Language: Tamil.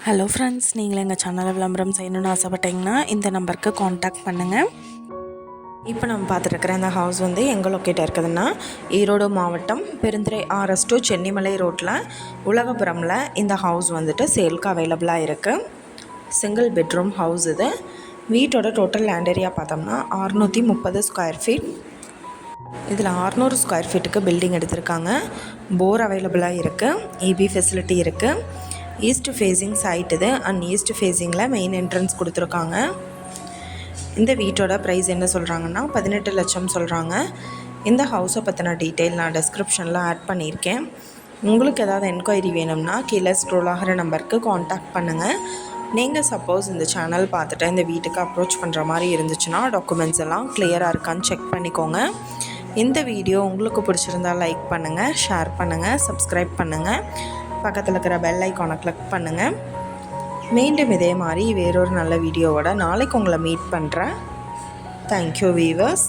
ஹலோ ஃப்ரெண்ட்ஸ், நீங்கள் எங்கள் சேனலை விளம்பரம் செய்யணுன்னு ஆசைப்பட்டீங்கன்னா இந்த நம்பருக்கு காண்டாக்ட் பண்ணுங்கள். இப்போ நம்ம பார்த்துருக்குற இந்த ஹவுஸ் வந்து எங்கே லொக்கேட்டாக இருக்குதுன்னா ஈரோடு மாவட்டம் பெருந்துறை RS to சென்னிமலை ரோட்டில் உலகபுரமில் இந்த ஹவுஸ் வந்துட்டு சேல்க்கு அவைலபிளாக இருக்குது. சிங்கிள் பெட்ரூம் ஹவுஸ் இது. வீட்டோட டோட்டல் லேண்ட் ஏரியா பார்த்தோம்னா 630 ஸ்கொயர் ஃபீட். இதில் 600 ஸ்கொயர் ஃபீட்டுக்கு பில்டிங் எடுத்திருக்காங்க. போர் அவைலபிளாக இருக்குது. EB ஃபெசிலிட்டி இருக்குது. ஈஸ்ட் ஃபேஸிங் சைட் இது அண்ட் ஈஸ்ட் ஃபேஸிங்கில் மெயின் என்ட்ரன்ஸ் கொடுத்துருக்காங்க. இந்த வீட்டோட ப்ரைஸ் என்ன சொல்கிறாங்கன்னா 18 லட்சம் சொல்கிறாங்க. இந்த ஹவுஸை பற்றின டீட்டெயில் நான் டிஸ்கிரிப்ஷனில் ஆட் பண்ணியிருக்கேன். உங்களுக்கு ஏதாவது என்கொயரி வேணும்னா கீழே ஸ்க்ரோல் ஆகிற நம்பருக்கு காண்டாக்ட் பண்ணுங்கள். நீங்கள் சப்போஸ் இந்த சேனல் பார்த்துட்டு இந்த வீட்டுக்கு அப்ரோச் பண்ணுற மாதிரி இருந்துச்சுன்னா டாக்குமெண்ட்ஸ் எல்லாம் கிளியராக இருக்கான்னு செக் பண்ணிக்கோங்க. இந்த வீடியோ உங்களுக்கு பிடிச்சிருந்தால் லைக் பண்ணுங்கள், ஷேர் பண்ணுங்கள், சப்ஸ்கிரைப் பண்ணுங்கள். பக்கத்தில் இருக்கிற பெல் ஐக்கானை கிளிக் பண்ணுங்கள். மீண்டும் இதே மாதிரி வேறொரு நல்ல வீடியோவோட நாளைக்கு உங்களை மீட் பண்ணுறேன். Thank you viewers.